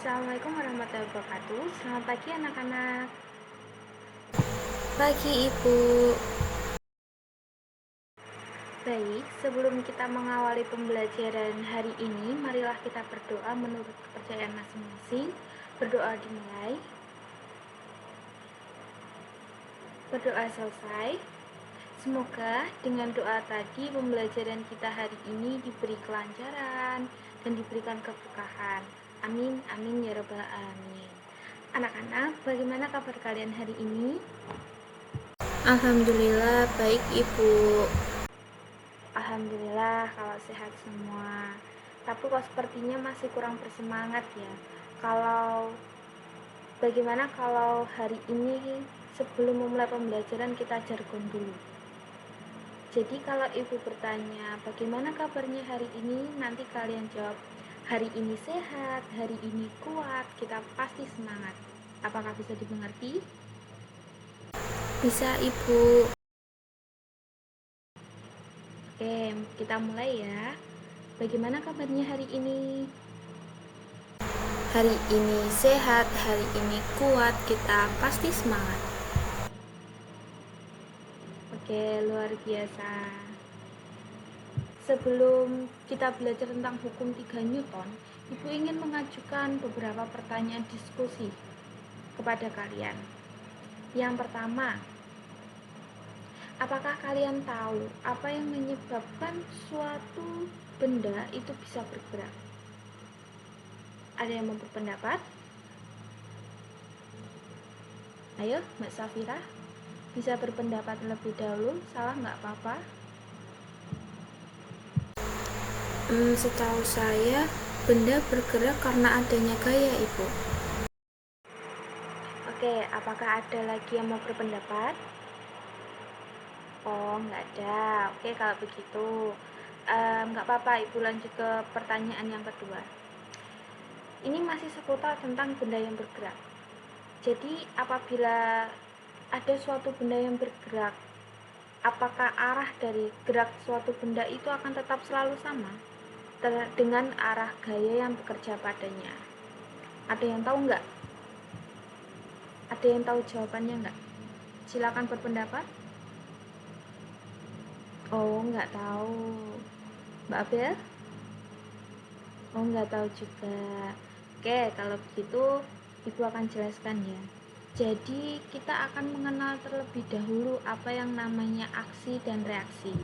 Assalamualaikum warahmatullahi wabarakatuh. Selamat pagi anak-anak. Pagi Ibu. Baik, sebelum kita mengawali pembelajaran hari ini, marilah kita berdoa menurut kepercayaan masing-masing. Berdoa dimulai. Berdoa selesai. Semoga dengan doa tadi pembelajaran kita hari ini diberi kelancaran dan diberikan keberkahan. Amin, amin ya rabbal alamin. Anak-anak, bagaimana kabar kalian hari ini? Alhamdulillah baik Ibu. Alhamdulillah kalau sehat semua. Tapi kok sepertinya masih kurang bersemangat ya. Bagaimana kalau hari ini sebelum memulai pembelajaran kita jargon dulu. Jadi kalau ibu bertanya bagaimana kabarnya hari ini, nanti kalian jawab hari ini sehat, hari ini kuat, kita pasti semangat. Apakah bisa dimengerti? Bisa Ibu. Oke, kita mulai ya. Bagaimana kabarnya hari ini? Hari ini sehat, hari ini kuat, kita pasti semangat. Oke, luar biasa. Sebelum kita belajar tentang hukum 3 Newton, Ibu ingin mengajukan beberapa pertanyaan diskusi kepada kalian. Yang pertama, apakah kalian tahu apa yang menyebabkan suatu benda itu bisa bergerak? Ada yang mau berpendapat? Ayo, Mbak Safira, bisa berpendapat lebih dahulu, salah nggak apa-apa. Setahu saya benda bergerak karena adanya gaya Ibu. Oke, apakah ada lagi yang mau berpendapat? Oh, nggak ada. Oke, kalau begitu nggak apa-apa, Ibu lanjut ke pertanyaan yang kedua. Ini masih seputar tentang benda yang bergerak. Jadi, apabila ada suatu benda yang bergerak, apakah arah dari gerak suatu benda itu akan tetap selalu sama dengan arah gaya yang bekerja padanya? Ada yang tahu nggak? Ada yang tahu jawabannya nggak? Silakan berpendapat. Oh, nggak tahu. Mbak Abel? Oh, nggak tahu juga. Oke, kalau begitu Ibu akan jelaskan ya. Jadi, kita akan mengenal terlebih dahulu apa yang namanya aksi dan reaksi.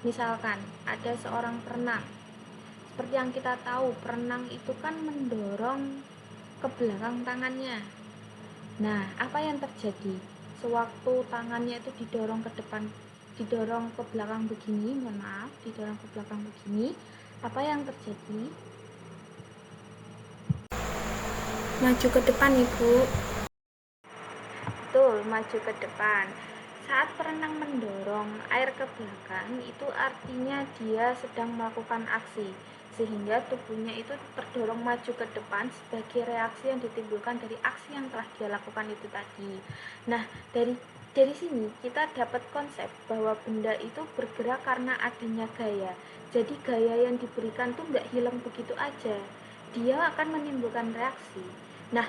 Misalkan, ada seorang perenang. Seperti yang kita tahu, perenang itu kan mendorong ke belakang tangannya. Nah, apa yang terjadi? Sewaktu tangannya itu didorong ke depan, didorong ke belakang begini, didorong ke belakang begini, apa yang terjadi? Maju ke depan Ibu. Betul, maju ke depan. Saat perenang mendorong air ke belakang, itu artinya dia sedang melakukan aksi, sehingga tubuhnya itu terdorong maju ke depan sebagai reaksi yang ditimbulkan dari aksi yang telah dia lakukan itu tadi. Nah, dari sini kita dapat konsep bahwa benda itu bergerak karena adanya gaya. Jadi gaya yang diberikan tuh nggak hilang begitu aja, dia akan menimbulkan reaksi. Nah,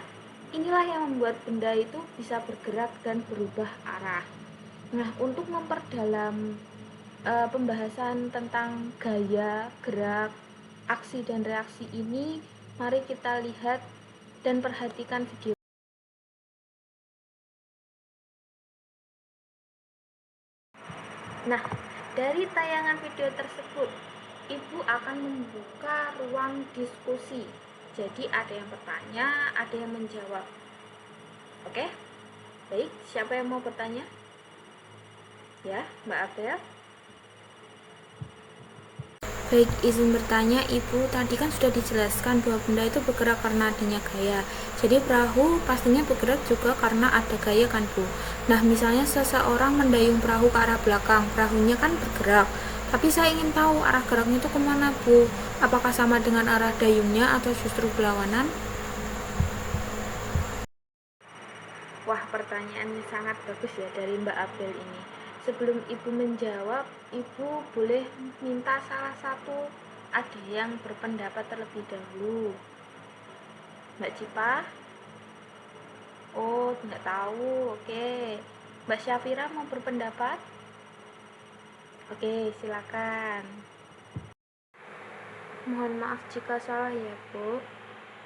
inilah yang membuat benda itu bisa bergerak dan berubah arah. Nah, untuk memperdalam pembahasan tentang gaya, gerak, aksi dan reaksi ini, mari kita lihat dan perhatikan video. Nah, dari tayangan video tersebut, Ibu akan membuka ruang diskusi. Jadi ada yang bertanya, ada yang menjawab. Oke? Baik, siapa yang mau bertanya? Ya, Mbak Abel. Baik, izin bertanya Ibu, tadi kan sudah dijelaskan bahwa benda itu bergerak karena adanya gaya. Jadi perahu pastinya bergerak juga karena ada gaya kan Bu. Nah, misalnya seseorang mendayung perahu ke arah belakang, perahunya kan bergerak. Tapi saya ingin tahu arah geraknya itu kemana Bu. Apakah sama dengan arah dayungnya atau justru berlawanan? Wah, pertanyaannya sangat bagus ya dari Mbak Abel ini. Sebelum Ibu menjawab, Ibu boleh minta salah satu ada yang berpendapat terlebih dahulu. Mbak Cipa? Oh, nggak tahu. Oke. Mbak Syafira mau berpendapat? Oke, silakan. Mohon maaf jika salah ya, Bu.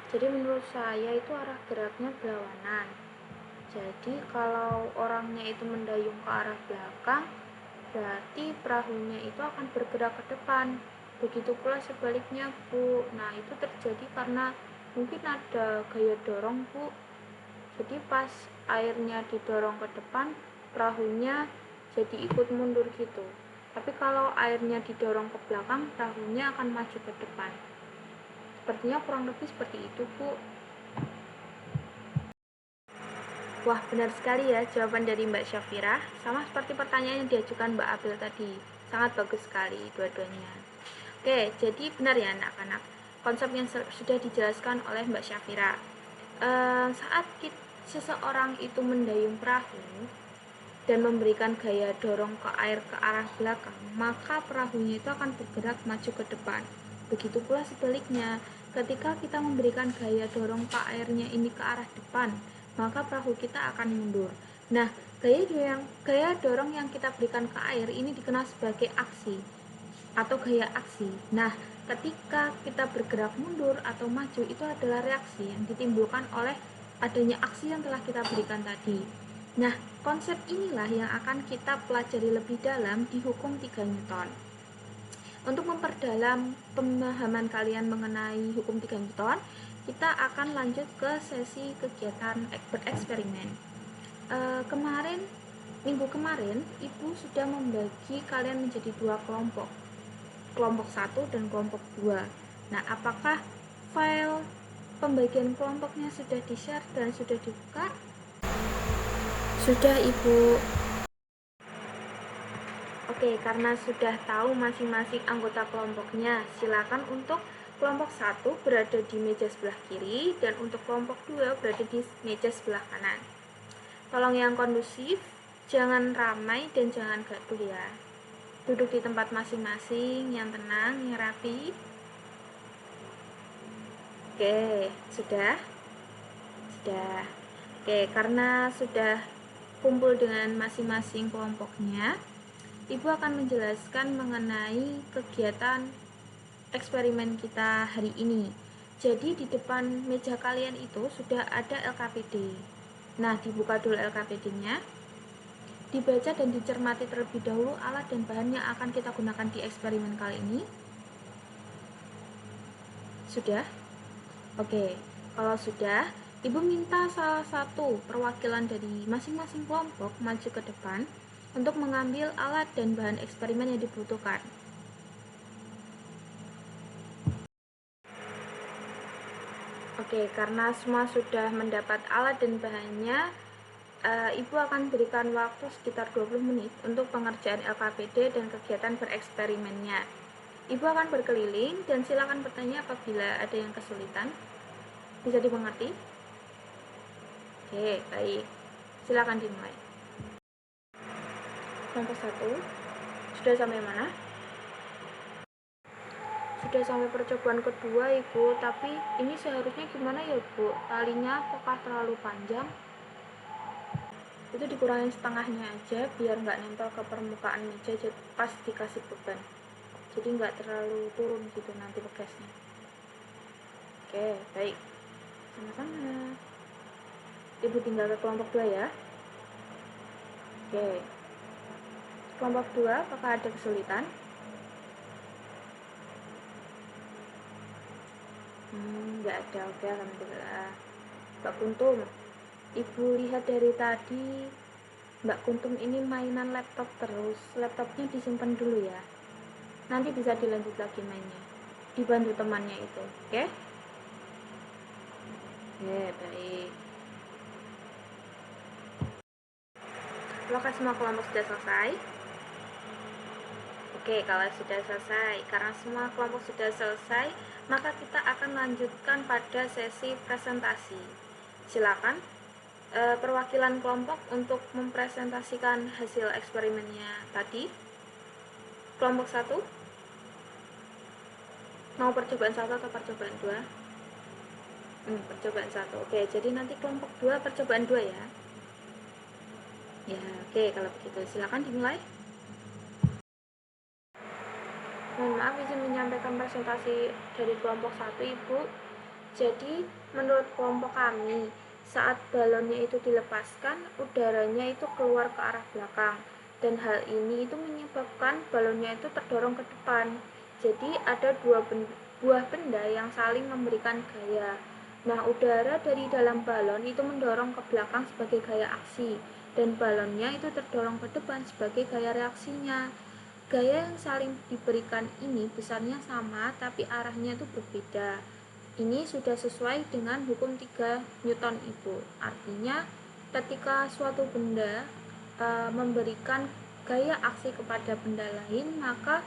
Jadi menurut saya itu arah geraknya berlawanan. Jadi kalau orangnya itu mendayung ke arah belakang, berarti perahunya itu akan bergerak ke depan. Begitu pula sebaliknya, Bu. Nah, itu terjadi karena mungkin ada gaya dorong, Bu. Jadi pas airnya didorong ke depan, perahunya jadi ikut mundur gitu. Tapi kalau airnya didorong ke belakang, perahunya akan maju ke depan. Sepertinya kurang lebih seperti itu, Bu. Wah, benar sekali ya jawaban dari Mbak Syafira. Sama seperti pertanyaan yang diajukan Mbak April tadi. Sangat bagus sekali dua-duanya. Oke, jadi benar ya anak-anak. Konsep yang sudah dijelaskan oleh Mbak Syafira. Saat seseorang itu mendayung perahu dan memberikan gaya dorong ke air ke arah belakang, maka perahunya itu akan bergerak maju ke depan. Begitu pula sebaliknya, ketika kita memberikan gaya dorong ke airnya ini ke arah depan, maka perahu kita akan mundur. Nah, gaya dorong yang kita berikan ke air ini dikenal sebagai aksi atau gaya aksi. Nah, ketika kita bergerak mundur atau maju, itu adalah reaksi yang ditimbulkan oleh adanya aksi yang telah kita berikan tadi. Nah, konsep inilah yang akan kita pelajari lebih dalam di hukum 3 Newton. Untuk memperdalam pemahaman kalian mengenai hukum 3 Newton, kita akan lanjut ke sesi kegiatan bereksperimen. Minggu kemarin, Ibu sudah membagi kalian menjadi 2 kelompok. Kelompok 1 dan kelompok 2. Nah, apakah file pembagian kelompoknya sudah di-share dan sudah dibuka? Sudah, Ibu. Oke, karena sudah tahu masing-masing anggota kelompoknya, silakan untuk kelompok 1 berada di meja sebelah kiri dan untuk kelompok 2 berada di meja sebelah kanan. Tolong yang kondusif, jangan ramai dan jangan gaduh ya. Duduk di tempat masing-masing yang tenang, yang rapi. Oke, sudah? Sudah. Oke, karena sudah kumpul dengan masing-masing kelompoknya, Ibu akan menjelaskan mengenai kegiatan eksperimen kita hari ini. Jadi di depan meja kalian itu sudah ada LKPD. Nah, dibuka dulu LKPD-nya, dibaca dan dicermati terlebih dahulu alat dan bahan yang akan kita gunakan di eksperimen kali ini. Sudah? Oke, kalau sudah, Ibu minta salah satu perwakilan dari masing-masing kelompok maju ke depan untuk mengambil alat dan bahan eksperimen yang dibutuhkan. Oke, karena semua sudah mendapat alat dan bahannya, Ibu akan berikan waktu sekitar 20 menit untuk pengerjaan LKPD dan kegiatan bereksperimennya. Ibu akan berkeliling dan silakan bertanya apabila ada yang kesulitan. Bisa dimengerti? Oke, baik. Silakan dimulai. Kelompok 1, sudah sampai mana? Sudah sampai percobaan kedua, Ibu, tapi ini seharusnya gimana ya, Bu? Talinya apakah terlalu panjang? Itu dikurangin setengahnya aja biar nggak nempel ke permukaan meja pas dikasih beban, jadi nggak terlalu turun gitu nanti bekasnya. Oke, baik, sama-sama. Ibu tinggal ke kelompok 2 ya. Oke, kelompok 2 apakah ada kesulitan? Nggak ada. Oke, alhamdulillah. Mbak Kuntum, Ibu lihat dari tadi Mbak Kuntum ini mainan laptop terus. Laptopnya disimpan dulu ya, nanti bisa dilanjut lagi mainnya, dibantu temannya itu. Oke? Baik. Apakah semua kelompok sudah selesai? Oke, kalau sudah selesai, karena semua kelompok sudah selesai, maka kita akan lanjutkan pada sesi presentasi. Silakan perwakilan kelompok untuk mempresentasikan hasil eksperimennya tadi. Kelompok 1 mau percobaan 1 atau percobaan 2? Percobaan 1. Oke, jadi nanti kelompok 2 percobaan 2 ya. Ya, oke, kalau begitu silakan dimulai. Mohon maaf, izin menyampaikan presentasi dari kelompok 1, Ibu. Jadi, menurut kelompok kami, saat balonnya itu dilepaskan, udaranya itu keluar ke arah belakang. Dan hal ini itu menyebabkan balonnya itu terdorong ke depan. Jadi, ada buah benda yang saling memberikan gaya. Nah, udara dari dalam balon itu mendorong ke belakang sebagai gaya aksi, dan balonnya itu terdorong ke depan sebagai gaya reaksinya. Gaya yang saling diberikan ini besarnya sama, tapi arahnya itu berbeda. Ini sudah sesuai dengan hukum 3 Newton Ibu. Artinya, ketika suatu benda memberikan gaya aksi kepada benda lain, maka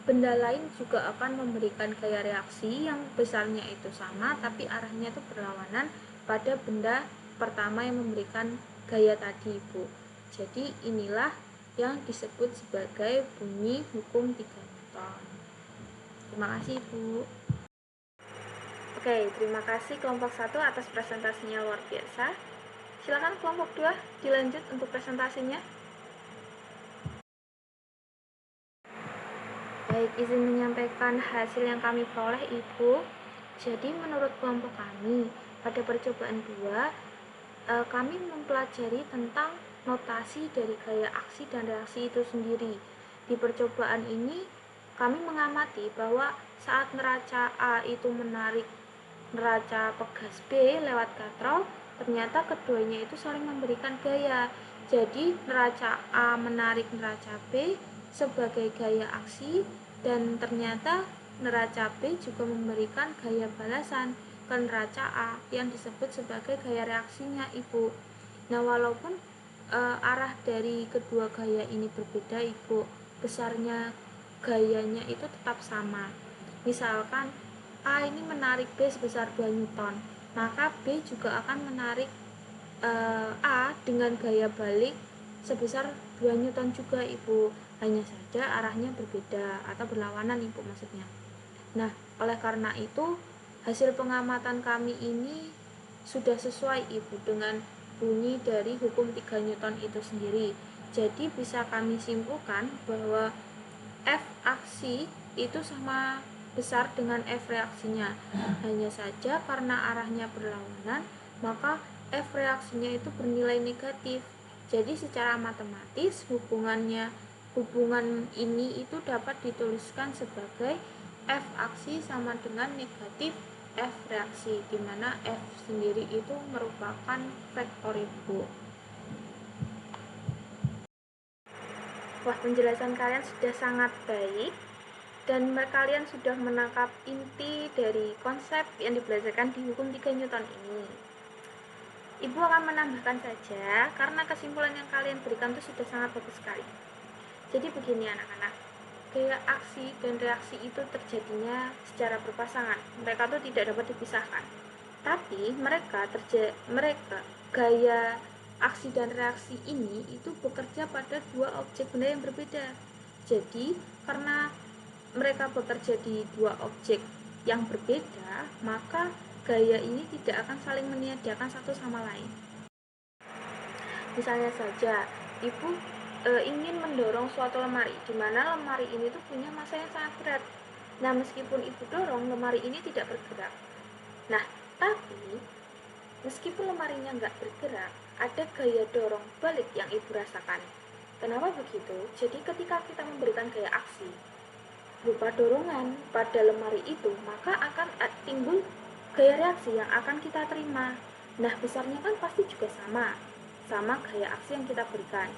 benda lain juga akan memberikan gaya reaksi yang besarnya itu sama, tapi arahnya itu berlawanan pada benda pertama yang memberikan gaya tadi, Ibu. Jadi inilah yang disebut sebagai bunyi hukum 3 Newton. Terima kasih, Ibu. Oke, terima kasih kelompok 1 atas presentasinya luar biasa. Silakan kelompok 2 dilanjut untuk presentasinya. Baik, izin menyampaikan hasil yang kami peroleh, Ibu. Jadi menurut kelompok kami, pada percobaan 2, kami mempelajari tentang notasi dari gaya aksi dan reaksi itu sendiri. Di percobaan ini, kami mengamati bahwa saat neraca A itu menarik neraca pegas B lewat katrol, ternyata keduanya itu saling memberikan gaya. Jadi, neraca A menarik neraca B sebagai gaya aksi, dan ternyata neraca B juga memberikan gaya balasan ke neraca A yang disebut sebagai gaya reaksinya, Ibu. Nah, walaupun arah dari kedua gaya ini berbeda, Ibu, besarnya gayanya itu tetap sama. Misalkan A ini menarik B sebesar 2 Newton, maka B juga akan menarik A dengan gaya balik sebesar 2 Newton juga, Ibu. Hanya saja arahnya berbeda atau berlawanan, Ibu, maksudnya. Nah, oleh karena itu hasil pengamatan kami ini sudah sesuai, Ibu, dengan bunyi dari hukum 3 Newton itu sendiri. Jadi bisa kami simpulkan bahwa F aksi itu sama besar dengan F reaksinya. Hanya saja karena arahnya berlawanan, maka F reaksinya itu bernilai negatif. Jadi secara matematis hubungan ini itu dapat dituliskan sebagai F aksi sama dengan negatif F reaksi, di mana F sendiri itu merupakan vektor, Ibu. Wah, penjelasan kalian sudah sangat baik, dan kalian sudah menangkap inti dari konsep yang dibelajarkan di hukum 3 Newton ini. Ibu akan menambahkan saja, karena kesimpulan yang kalian berikan itu sudah sangat bagus sekali. Jadi begini, anak-anak, gaya aksi dan reaksi itu terjadinya secara berpasangan. Mereka itu tidak dapat dipisahkan. Tapi gaya aksi dan reaksi ini itu bekerja pada dua objek benda yang berbeda. Jadi karena mereka bekerja di dua objek yang berbeda, maka gaya ini tidak akan saling meniadakan satu sama lain. Misalnya saja, Ibu ingin mendorong suatu lemari, di mana lemari ini tuh punya massa yang sangat berat. Nah, meskipun Ibu dorong, lemari ini tidak bergerak. Nah, tapi meskipun lemarinya nggak bergerak, ada gaya dorong balik yang Ibu rasakan. Kenapa begitu? Jadi ketika kita memberikan gaya aksi berupa dorongan pada lemari itu, maka akan timbul gaya reaksi yang akan kita terima. Nah, besarnya kan pasti juga sama gaya aksi yang kita berikan,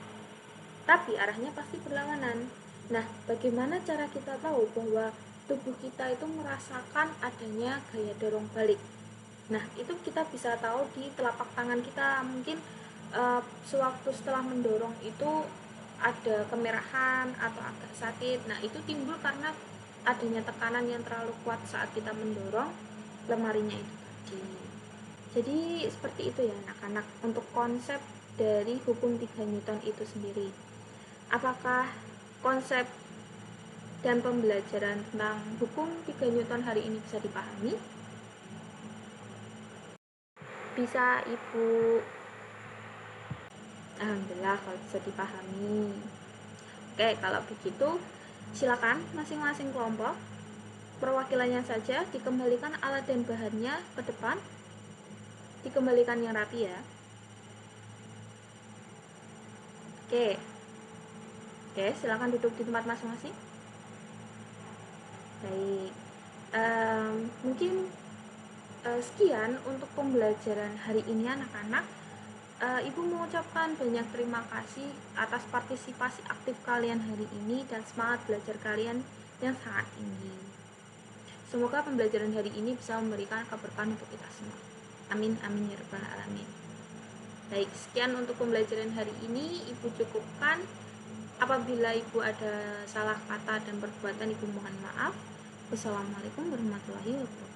tapi arahnya pasti berlawanan. Nah, bagaimana cara kita tahu bahwa tubuh kita itu merasakan adanya gaya dorong balik? Nah, itu kita bisa tahu di telapak tangan kita. Mungkin sewaktu setelah mendorong itu ada kemerahan atau agak sakit. Nah, itu timbul karena adanya tekanan yang terlalu kuat saat kita mendorong lemarinya itu tadi. Jadi seperti itu ya, anak-anak, untuk konsep dari hukum 3 Newton itu sendiri. Apakah konsep dan pembelajaran tentang hukum 3 Newton hari ini bisa dipahami? Bisa Ibu? Alhamdulillah kalau bisa dipahami. Oke, kalau begitu silakan masing-masing kelompok perwakilannya saja dikembalikan alat dan bahannya ke depan, dikembalikan yang rapi ya. Oke, silakan duduk di tempat masing-masing. Baik, mungkin sekian untuk pembelajaran hari ini anak-anak. Ibu mengucapkan banyak terima kasih atas partisipasi aktif kalian hari ini dan semangat belajar kalian yang sangat tinggi. Semoga pembelajaran hari ini bisa memberikan keberkahan untuk kita semua. Amin, amin ya rabbal alamin. Baik, sekian untuk pembelajaran hari ini. Ibu cukupkan. Apabila Ibu ada salah kata dan perbuatan, Ibu mohon maaf. Wassalamualaikum warahmatullahi wabarakatuh.